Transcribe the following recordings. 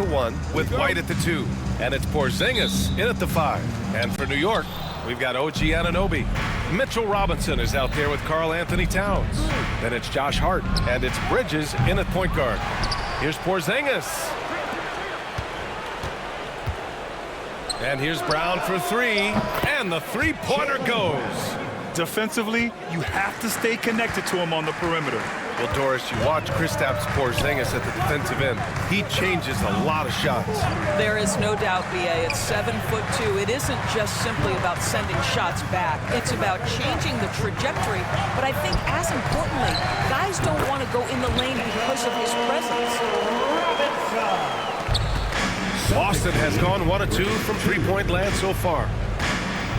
the 1 with White at the 2. And it's Porzingis in at the 5. And for New York, we've got OG Anunoby. Mitchell Robinson is out there with Karl Anthony Towns. Then it's Josh Hart, and it's Bridges in at point guard. Here's Porzingis. And here's Brown for 3, and the three-pointer goes. Defensively, you have to stay connected to him on the perimeter. Well, Doris, you watch Kristaps Porzingis at the defensive end. He changes a lot of shots. There is no doubt, B.A. It's 7'2". It isn't just simply about sending shots back. It's about changing the trajectory. But I think, as importantly, guys don't want to go in the lane because of his presence. Boston has gone 1 of 2 from three-point land so far.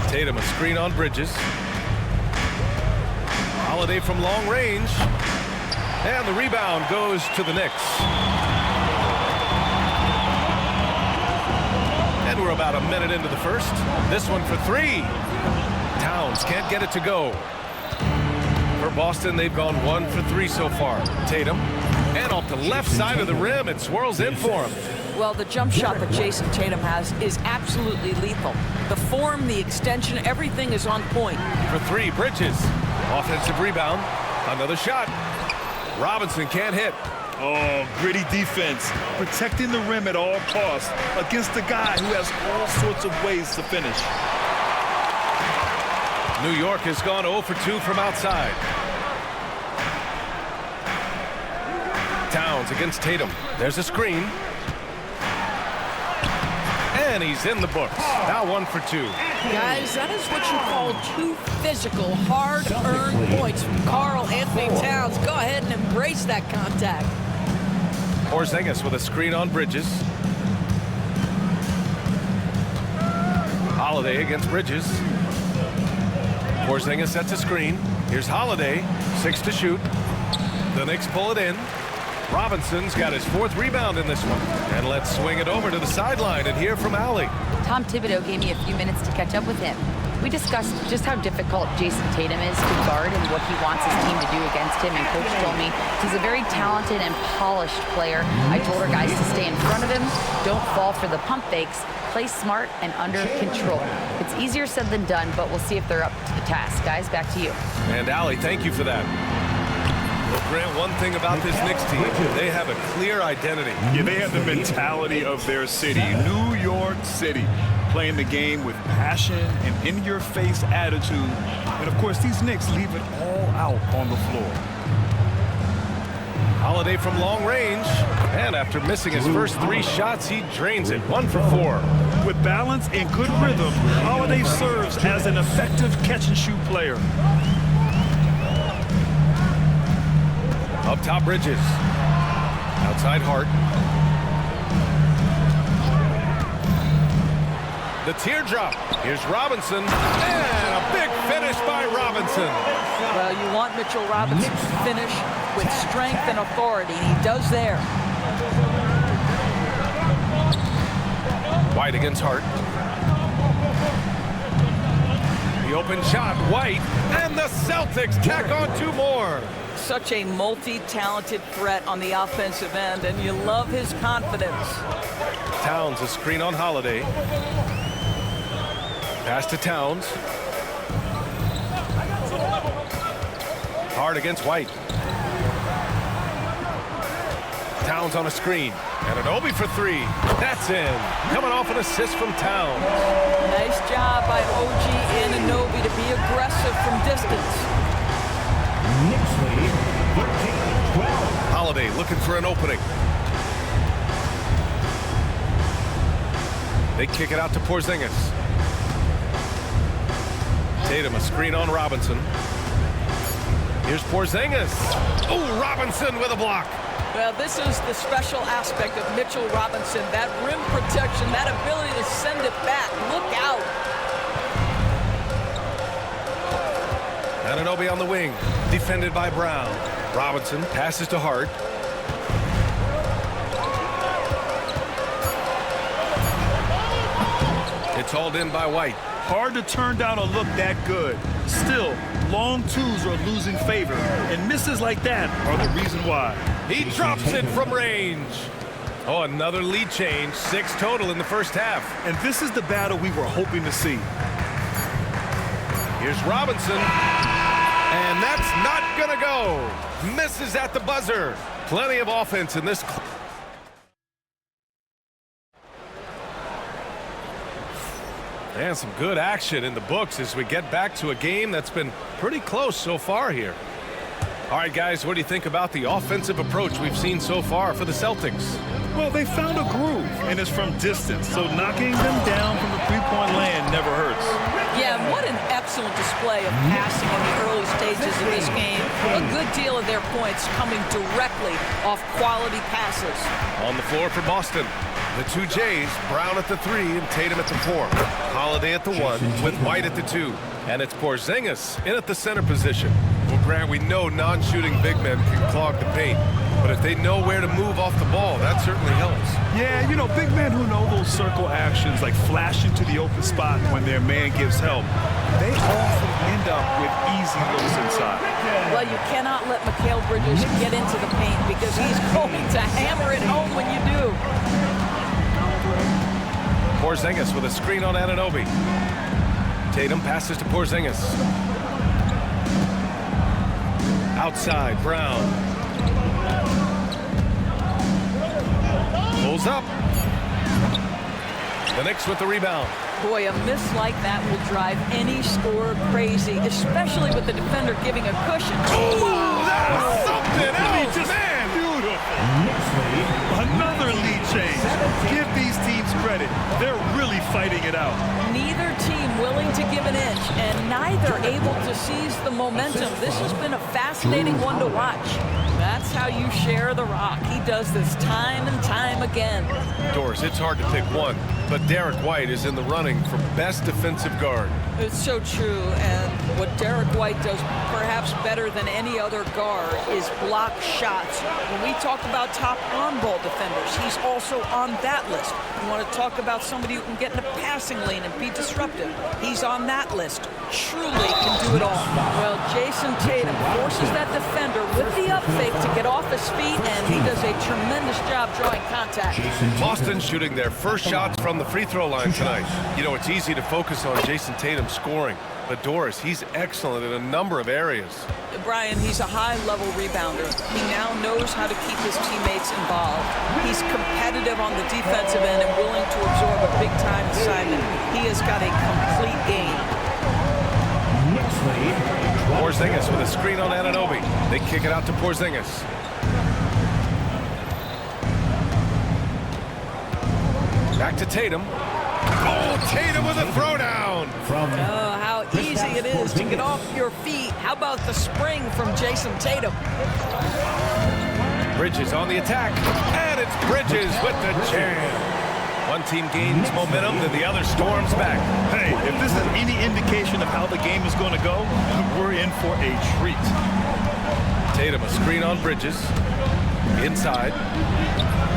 Tatum a screen on Bridges. Holiday from long range. And the rebound goes to the Knicks. And we're about a minute into the first. This one for 3. Towns can't get it to go. For Boston, they've gone 1 for 3 so far. Tatum. And off the left side of the rim, it swirls in for him. Well, the jump shot that Jason Tatum has is absolutely lethal. The form, the extension, everything is on point. For 3, Bridges. Offensive rebound. Another shot. Robinson can't hit. Oh, gritty defense. Protecting the rim at all costs against a guy who has all sorts of ways to finish. New York has gone 0 for 2 from outside. Towns against Tatum. There's a screen. And he's in the books. Now 1 for 2. Guys, that is what you call 2 physical, hard-earned points from Karl Anthony Towns. Go ahead and embrace that contact. Porzingis with a screen on Bridges. Holiday against Bridges. Porzingis sets a screen. Here's Holiday. 6 to shoot. The Knicks pull it in. Robinson's got his 4th rebound in this one. And let's swing it over to the sideline and hear from Allie. Tom Thibodeau gave me a few minutes to catch up with him. We discussed just how difficult Jason Tatum is to guard and what he wants his team to do against him. And Coach told me he's a very talented and polished player. I told our guys to stay in front of him, don't fall for the pump fakes, play smart and under control. It's easier said than done, but we'll see if they're up to the task. Guys, back to you. And Allie, thank you for that. Well, Grant, one thing about this Knicks team, they have a clear identity. Yeah, they have the mentality of their city, New York City, playing the game with passion and in-your-face attitude. And, of course, these Knicks leave it all out on the floor. Holiday from long range. And after missing his first 3 shots, he drains it. 1 for 4. With balance and good rhythm, Holiday serves as an effective catch-and-shoot player. Up top, Bridges. Outside, Hart. The teardrop. Here's Robinson. And a big finish by Robinson. Well, you want Mitchell Robinson to finish with strength and authority, and he does there. White against Hart. The open shot, White. And the Celtics tack on 2 more. Such a multi-talented threat on the offensive end, and you love his confidence. Towns a screen on Holiday. Pass to Towns. Hard against White. Towns on a screen. And an Obi for 3. That's in. Coming off an assist from Towns. Nice job by OG Anunoby to be aggressive from distance. Holiday looking for an opening. They kick it out to Porzingis. Tatum a screen on Robinson. Here's Porzingis. Oh, Robinson with a block. Well, this is the special aspect of Mitchell Robinson. That rim protection, that ability to send it back. Look out. Anunoby on the wing. Defended by Brown. Robinson passes to Hart. It's hauled in by White. Hard to turn down a look that good. Still, long 2s are losing favor, and misses like that are the reason why. He drops it from range. Oh, another lead change. 6 total in the first half. And this is the battle we were hoping to see. Here's Robinson. And that's not going to go. Misses at the buzzer. Plenty of offense in this. And some good action in the books as we get back to a game that's been pretty close so far here. All right, guys, what do you think about the offensive approach we've seen so far for the Celtics? Well, they found a groove, and it's from distance, so knocking them down from the three-point land never hurts. Yeah, and what an excellent display of passing in the early stages of this game. A good deal of their points coming directly off quality passes. On the floor for Boston, the two Jays, Brown at the 3 and Tatum at the 4. Holiday at the 1 with White at the 2. And it's Porzingis in at the center position. Well, Grant, we know non-shooting big men can clog the paint, but if they know where to move off the ball, that certainly helps. Yeah, you know, big men who know those circle actions, like flashing to the open spot when their man gives help, they often end up with easy looks inside. Well, you cannot let Mikal Bridges get into the paint because he's going to hammer it home when you do. Porzingis with a screen on Anunoby. Tatum passes to Porzingis. Outside, Brown. Pulls up. The Knicks with the rebound. Boy, a miss like that will drive any scorer crazy, especially with the defender giving a cushion. Oh, that was something else, man! Beautiful. Another lead change. Give these teams credit. They're really fighting it out. Neither team willing to give an inch, and neither able to seize the momentum. This has been a fascinating one to watch. That's how you share the rock. He does this time and time again. Doris, it's hard to pick one, but Derek White is in the running for best defensive guard. It's so true, and what Derek White does perhaps better than any other guard is block shots. When we talk about top on-ball defenders, he's also on that list. You want to talk about somebody who can get in a passing lane and be disruptive. He's on that list. Truly can do it all. Well, Jason Tatum forces that defender with the up fake to get off his feet, and he does a tremendous job drawing contact. Boston shooting their first shots from the free throw line tonight. You know, it's easy to focus on Jason Tatum scoring, but Doris, he's excellent in a number of areas. Brian, he's a high-level rebounder. He now knows how to keep his teammates involved. He's competitive on the defensive end and willing to absorb a big-time assignment. He has got a complete game. Porzingis with a screen on Anunoby. They kick it out to Porzingis. Back to Tatum. Oh, Tatum with a throwdown. Oh, how easy it is to get off your feet. How about the spring from Jason Tatum? Bridges on the attack. And it's Bridges with the jam. One team gains momentum, then the other storms back. Hey, if this is any indication of how the game is going to go, we're in for a treat. Tatum, a screen on Bridges. Inside.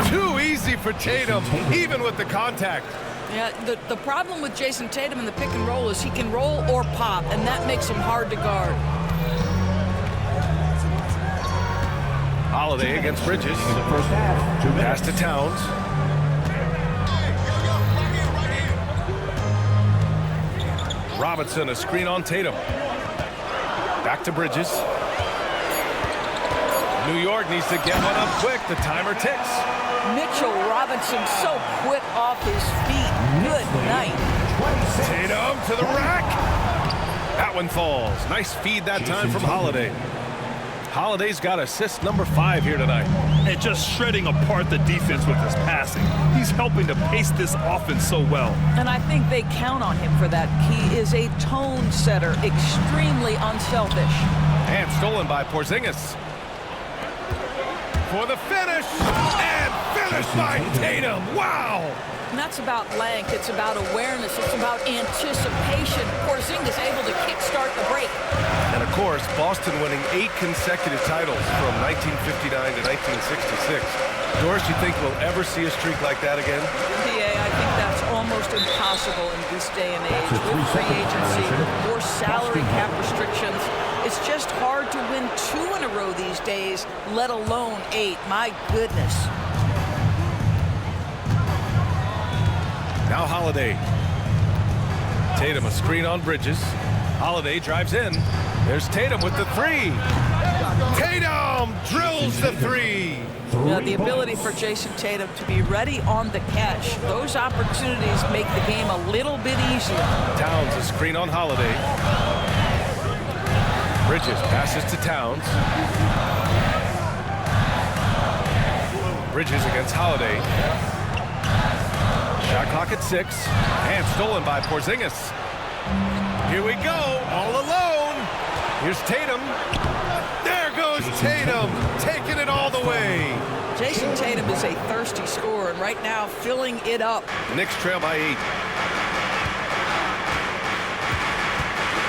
Too easy for Tatum, even with the contact. Yeah, the problem with Jason Tatum in the pick and roll is he can roll or pop, and that makes him hard to guard. Holiday against Bridges. Pass to Towns. Robinson, a screen on Tatum. Back to Bridges. New York needs to get one up quick. The timer ticks. Mitchell Robinson so quick off his feet. Good night. Tatum to the rack. That one falls. Nice feed that time from Holiday. Holiday's got assist number 5 here tonight. And just shredding apart the defense with his passing. He's helping to pace this offense so well. And I think they count on him for that. He is a tone setter, extremely unselfish. And stolen by Porzingis. For the finish. And finished by Tatum. Wow. And that's about length. It's about awareness. It's about anticipation. Porzingis able to kickstart the break. And of course, Boston winning 8 consecutive titles from 1959 to 1966. Doris, you think we'll ever see a streak like that again? PA, I think that's almost impossible in this day and age. With free agency, more salary cap restrictions, it's just hard to win 2 in a row these days, let alone 8. My goodness. Now Holiday. Tatum a screen on Bridges. Holiday drives in. There's Tatum with the three. Tatum drills the three. Yeah, the ability for Jason Tatum to be ready on the catch. Those opportunities make the game a little bit easier. Towns a screen on Holiday. Bridges passes to Towns. Bridges against Holiday. Shot clock at 6. And stolen by Porzingis. Here we go, all alone. Here's Tatum. There goes Tatum, taking it all the way. Jason Tatum is a thirsty scorer, and right now filling it up. Knicks trail by 8.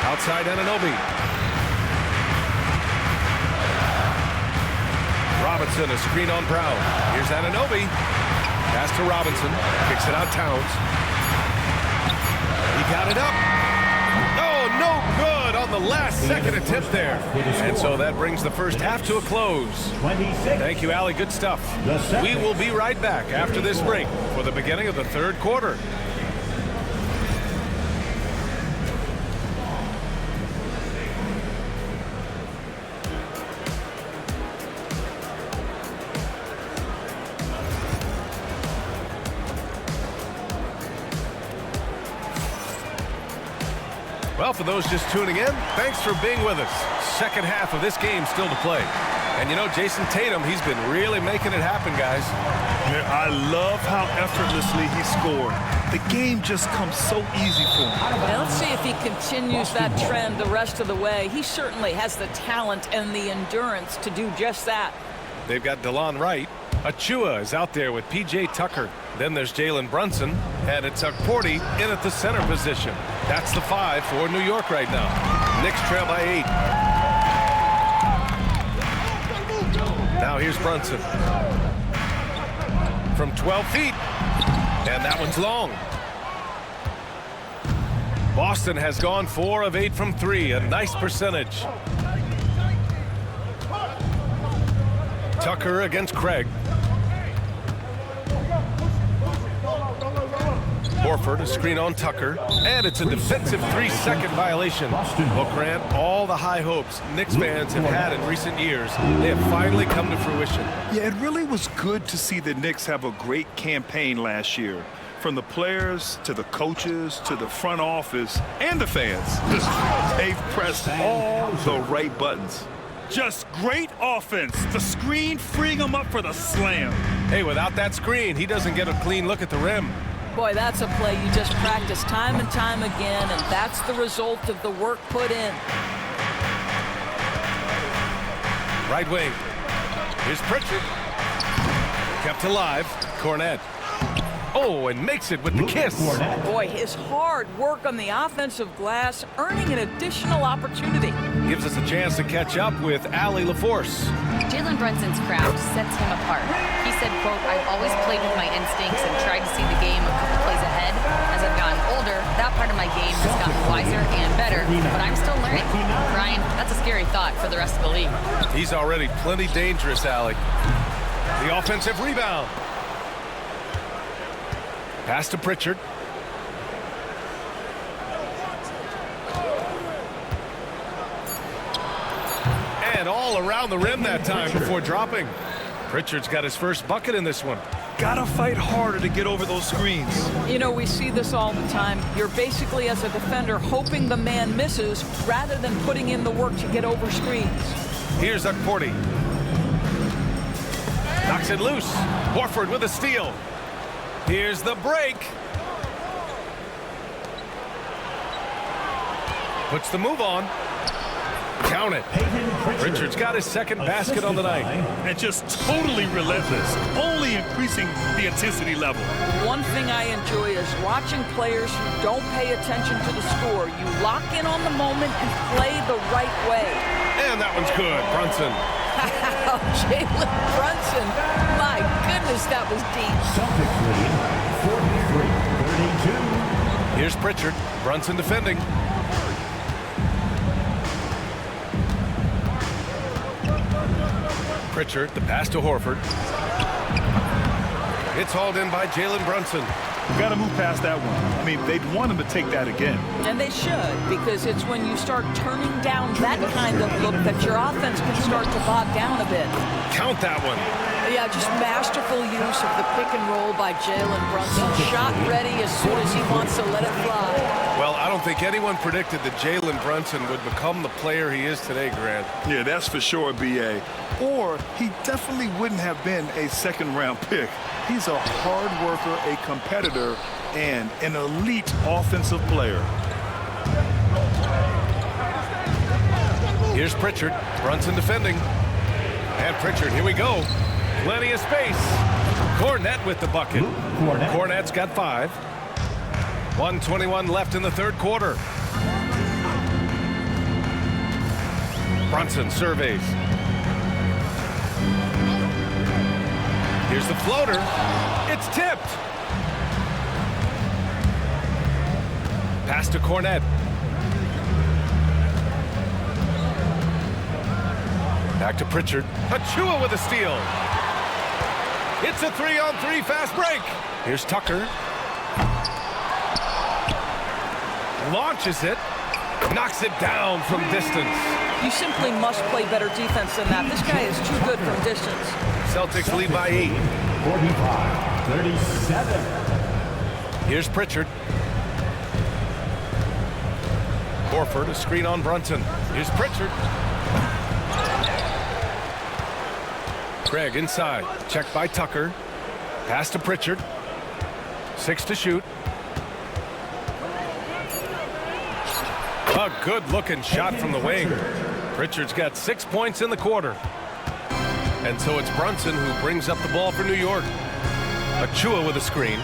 Outside Anunoby. Robinson, a screen on Brown. Here's Anunoby. Pass to Robinson. Kicks it out Towns. He got it up. Oh, no good on the last second attempt there. And so that brings the first half to a close. Thank you, Allie. Good stuff. We will be right back after this break for the beginning of the third quarter. Well, for those just tuning in, thanks for being with us. Second half of this game still to play. And you know, Jason Tatum, he's been really making it happen, guys. Yeah, I love how effortlessly he scored. The game just comes so easy for him. Now let's see if he continues that trend the rest of the way. He certainly has the talent and the endurance to do just that. They've got DeLon Wright. Achua is out there with P.J. Tucker. Then there's Jalen Brunson. And it's Porty in at the center position. That's the 5 for New York right now. Knicks trail by 8. Now here's Brunson. From 12 feet. And that one's long. Boston has gone 4 of 8 from 3. A nice percentage. Tucker against Craig. Horford, a screen on Tucker, and it's a defensive 3-second violation. Well, Grant, all the high hopes Knicks fans have had in recent years, they have finally come to fruition. Yeah, it really was good to see the Knicks have a great campaign last year. From the players to the coaches to the front office and the fans. They've pressed all the right buttons. Just great offense. The screen freeing him up for the slam. Hey, without that screen, he doesn't get a clean look at the rim. Boy, that's a play you just practice time and time again, and that's the result of the work put in. Right wing. Here's Pritchard. Kept alive. Cornette. Oh, and makes it with the kiss. Boy, his hard work on the offensive glass, earning an additional opportunity. Gives us a chance to catch up with Allie LaForce. Jalen Brunson's craft sets him apart. He said, quote, "I've always played with my instincts and tried to see the game a couple plays ahead. As I've gotten older, that part of my game has gotten wiser and better, but I'm still learning." Ryan, that's a scary thought for the rest of the league. He's already plenty dangerous, Allie. The offensive rebound. Pass to Pritchard. And all around the rim that time before dropping. Pritchard's got his first bucket in this one. Gotta fight harder to get over those screens. You know, we see this all the time. You're basically, as a defender, hoping the man misses rather than putting in the work to get over screens. Here's Porty. Knocks it loose. Horford with a steal. Here's the break. Puts the move on. Count it. Richard's got his second basket on the night. And just totally relentless, only increasing the intensity level. One thing I enjoy is watching players who don't pay attention to the score. You lock in on the moment and play the right way. And that one's good. Brunson. Jalen Brunson. My goodness, that was deep. Celtics lead 43-32. Here's Pritchard. Brunson defending. Pritchard, the pass to Horford. It's hauled in by Jalen Brunson. Got to move past that one. I mean, they'd want him to take that again. And they should, because it's when you start turning down that kind of look that your offense can start to bog down a bit. Count that one. Yeah, just masterful use of the pick and roll by Jalen Brunson. Shot ready as soon as he wants to let it fly. Well, I don't think anyone predicted that Jalen Brunson would become the player he is today, Grant. Yeah, that's for sure, B.A. Or he definitely wouldn't have been a second-round pick. He's a hard worker, a competitor, and an elite offensive player. Here's Pritchard. Brunson defending. And Pritchard, here we go. Plenty of space. Cornette with the bucket. Cornette's got 5. 1:21 left in the third quarter. Brunson surveys. Here's the floater. It's tipped. Pass to Cornette. Back to Pritchard. Achua with a steal. It's a 3-on-3 fast break. Here's Tucker. Launches it. Knocks it down from distance. You simply must play better defense than that. This guy is too good from distance. Celtics lead by 8. 45-37. Here's Pritchard. Horford, a screen on Brunson. Here's Pritchard. Craig inside. Checked by Tucker. Pass to Pritchard. 6 to shoot. A good-looking shot from the wing. Pritchard's got 6 points in the quarter. And so it's Brunson who brings up the ball for New York. Achua with a screen.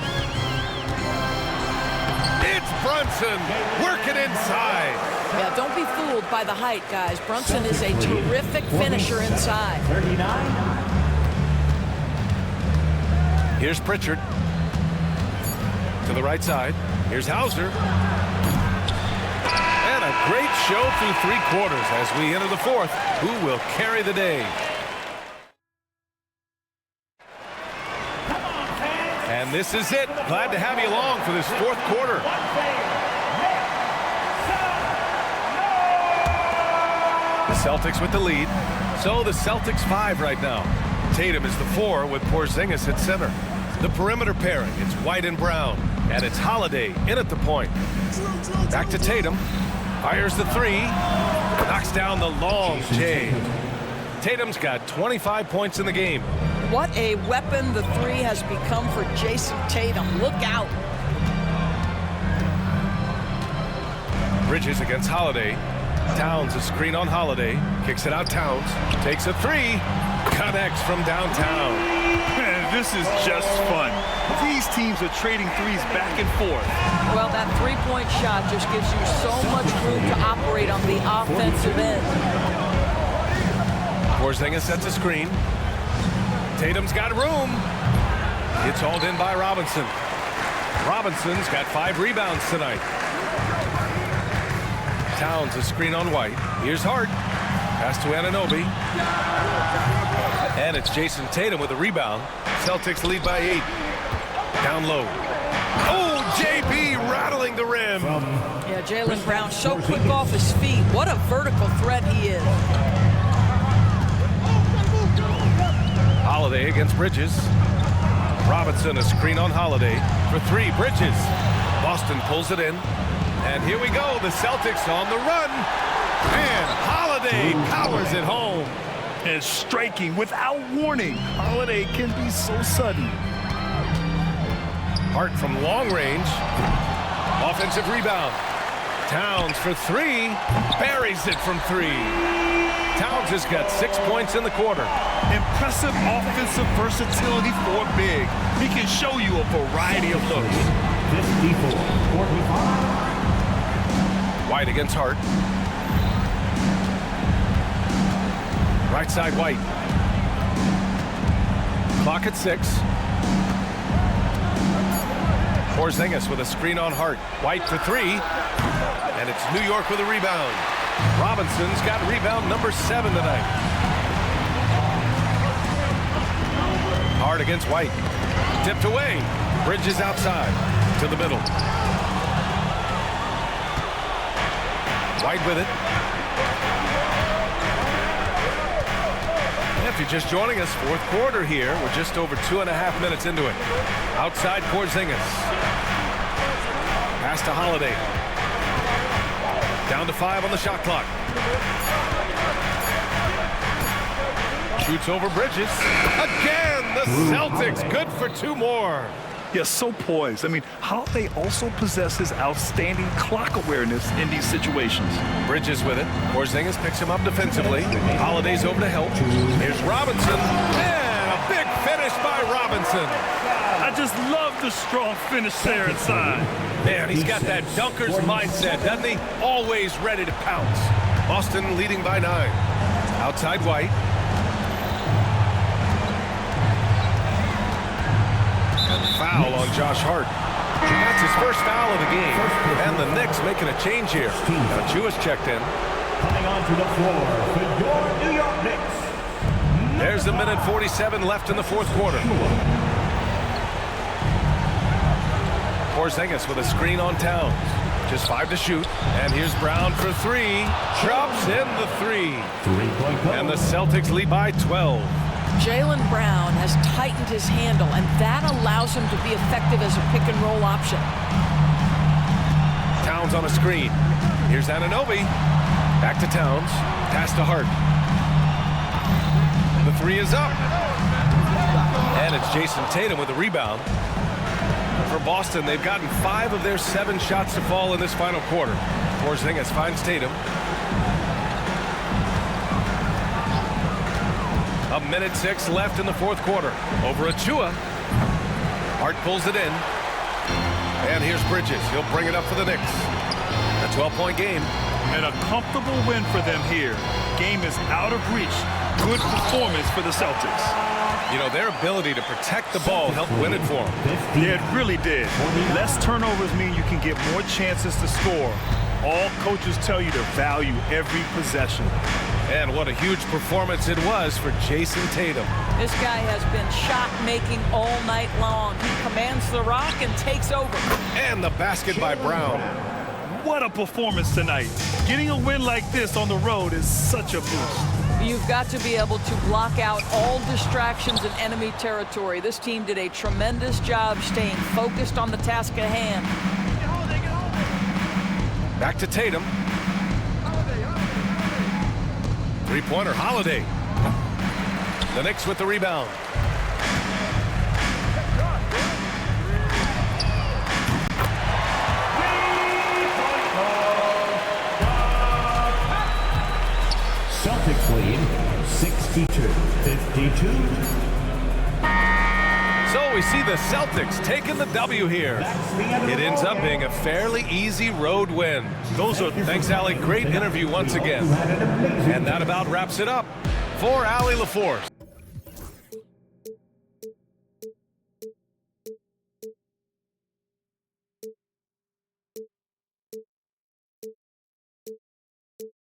It's Brunson working inside. Yeah, don't be fooled by the height, guys. Brunson is a terrific finisher inside. 39. Here's Pritchard. To the right side. Here's Hauser. And a great show through 3 quarters as we enter the fourth. Who will carry the day? And this is it. Glad to have you along for this fourth quarter. The Celtics with the lead. So the Celtics 5 right now. Tatum is the 4 with Porzingis at center. The perimeter pairing, it's White and Brown. And it's Holiday in at the point. Back to Tatum. Fires the 3. Knocks down the long J. Tatum's got 25 points in the game. What a weapon the 3 has become for Jason Tatum. Look out. Bridges against Holiday. Towns a screen on Holiday. Kicks it out Towns. Takes a 3. Connects from downtown. Man, this is just fun. These teams are trading threes back and forth. Well, that three-point shot just gives you so much room to operate on the offensive end. Porzingis sets a screen. Tatum's got room. It's hauled in by Robinson. Robinson's got 5 rebounds tonight. Towns a screen on White. Here's Hart. Pass to Anunoby. And it's Jason Tatum with a rebound. Celtics lead by 8. Down low. Oh, JB rattling the rim. Yeah, Jaylen Brown so quick off his feet. What a vertical threat he is. Holiday against Bridges. Robinson a screen on Holiday for 3. Bridges. Boston pulls it in. And here we go. The Celtics on the run. And Holiday powers it home. And striking without warning. Holiday can be so sudden. Hart from long range. Offensive rebound. Towns for 3. Buries it from 3. Towns has got 6 points in the quarter. Impressive offensive versatility for big. He can show you a variety of looks. 54-45. White against Hart. Right side White. Clock at 6. Porzingis with a screen on Hart. White for 3. And it's New York with a rebound. Robinson's got rebound number 7 tonight. Hart against White. Tipped away. Bridges outside to the middle. White with it. If you're just joining us, fourth quarter here. We're just over 2.5 minutes into it. Outside Porzingis. Pass to Holiday. Down to 5 on the shot clock. Shoots over Bridges. Again, the Celtics good for 2 more. Yeah, so poised. I mean, Holiday also possesses outstanding clock awareness in these situations. Bridges with it. Porzingis picks him up defensively. Holiday's over to help. Here's Robinson. And a big finish by Robinson. I just love the strong finish there inside. Man, he's got that dunker's mindset, doesn't he? Always ready to pounce. Boston leading by 9. Outside White. Foul on Josh Hart. That's his first foul of the game. And the Knicks making a change here. Now Jewish checked in. Coming onto the floor for your New York Knicks. There's a minute 47 left in the fourth quarter. Porzingis with a screen on Towns. Just 5 to shoot. And here's Brown for 3. Drops in the 3. And the Celtics lead by 12. Jaylen Brown has tightened his handle, and that allows him to be effective as a pick-and-roll option. Towns on a screen. Here's Anunoby. Back to Towns. Pass to Hart. The 3 is up. And it's Jason Tatum with the rebound. For Boston, they've gotten 5 of their 7 shots to fall in this final quarter. Porzingis finds Tatum. A minute 6 left in the fourth quarter. Over Achua. Hart pulls it in. And here's Bridges. He'll bring it up for the Knicks. A 12-point game. And a comfortable win for them here. Game is out of reach. Good performance for the Celtics. You know, their ability to protect the ball helped win it for them. Yeah, it really did. Less turnovers mean you can get more chances to score. All coaches tell you to value every possession. And what a huge performance it was for Jason Tatum. This guy has been shot-making all night long. He commands the rock and takes over. And the basket by Brown. What a performance tonight. Getting a win like this on the road is such a boost. You've got to be able to block out all distractions in enemy territory. This team did a tremendous job staying focused on the task at hand. Back to Tatum. Three-pointer, Holiday. The Knicks with the rebound. Celtics lead 62-52. So we see the Celtics taking the W here. It ends up being a fairly easy road win. Thanks, Allie. Great interview once again. And that about wraps it up for Allie LaForce.